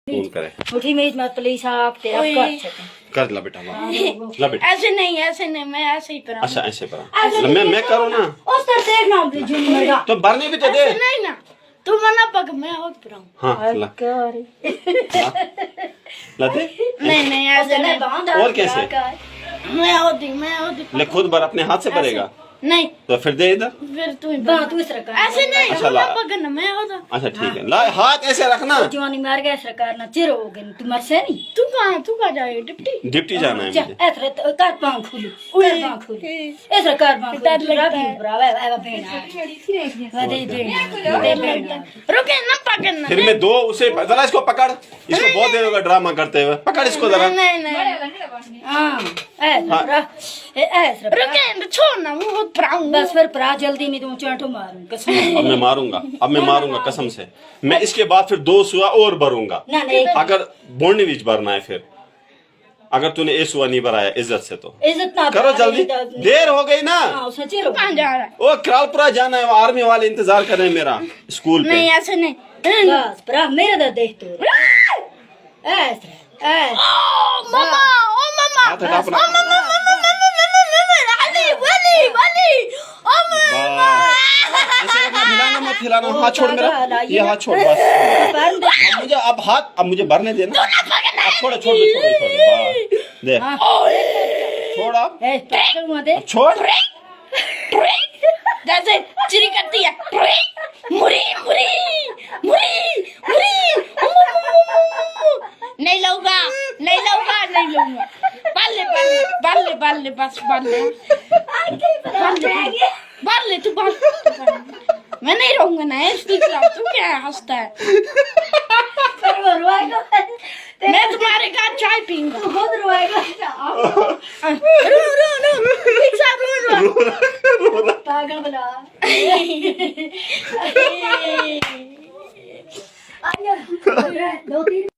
Phone करे मुट्ठी में मत प्लीज आप तेरा कर सकें कर ला बेटा ला बेटा ऐसे नहीं मैं ऐसे ही परा अच्छा ऐसे परा मैं करूँ ना उस तरह देखना जुनी मेरा तो भरने भी तो दे ऐसे नहीं ना तू मना पक मैं और परा हाँ ला ला दे नहीं ऐसे नहीं और कैसे मैं होती ले खुद भर अपने हाथ से भरेगा नहीं तो फिर दे इधर फिर तू तू इस तरह कर ऐसे नहीं अच्छा, ला। पकड़ना मैं होता अच्छा ठीक है ला हाथ ऐसे रखना जवानी मार गया सरकार ना चिर हो गई तू मर से नहीं तू कहाँ जाए डिप्टी डिप्टी जाना है मुझे ऐसे कर पांव खुली कर पांव खुली ऐसे कर पांव खुली राबी ब्रावा आवा बेना वादे बेना रुके ना पकड़ना फिर मैं दो उसे जरा इसको पकड़ इसको बहुत देर होगा ड्रामा करते हुए पकड़ इसको जरा नहीं हां ऐसे रुके छोड़ ना वो पराऊंगा बस फिर परा जल्दी में तुम चांटो मारूं कसम अब मैं मारूंगा कसम से मैं इसके बाद फिर 2 सुआ और भरूंगा ना नहीं अगर बोलने बीच भरना है फिर अगर तूने ए सुआ नहीं भराया इज्जत से तो इज्जत ना करो जल्दी देर हो गई ना हां सच्ची रो कहाँ जा रहा है ओ करालपुरा जाना है आर्मी वाले इंतजार कर रहे हैं मेरा स्कूल पे नहीं ऐसे नहीं बस परा मेरा दा देख तो ऐसे मामा ओ मामा हाथ हटा अपना ऐसे रखना हिलाना मत हाथ छोड़ मेरा ये हाथ छोड़ बस अब मुझे भरने देना अब छोड़ दे छोड़ अब छोड़ जैसे चिरी करती है मुरी मुरी मुरी मुरी नहीं लूंगा बाले बस बाले तू मैं नहीं रहूंगा ना तू क्या हंसता है मैं तुम्हारे घर चाय पीऊंगा रो पागल बना दो तीन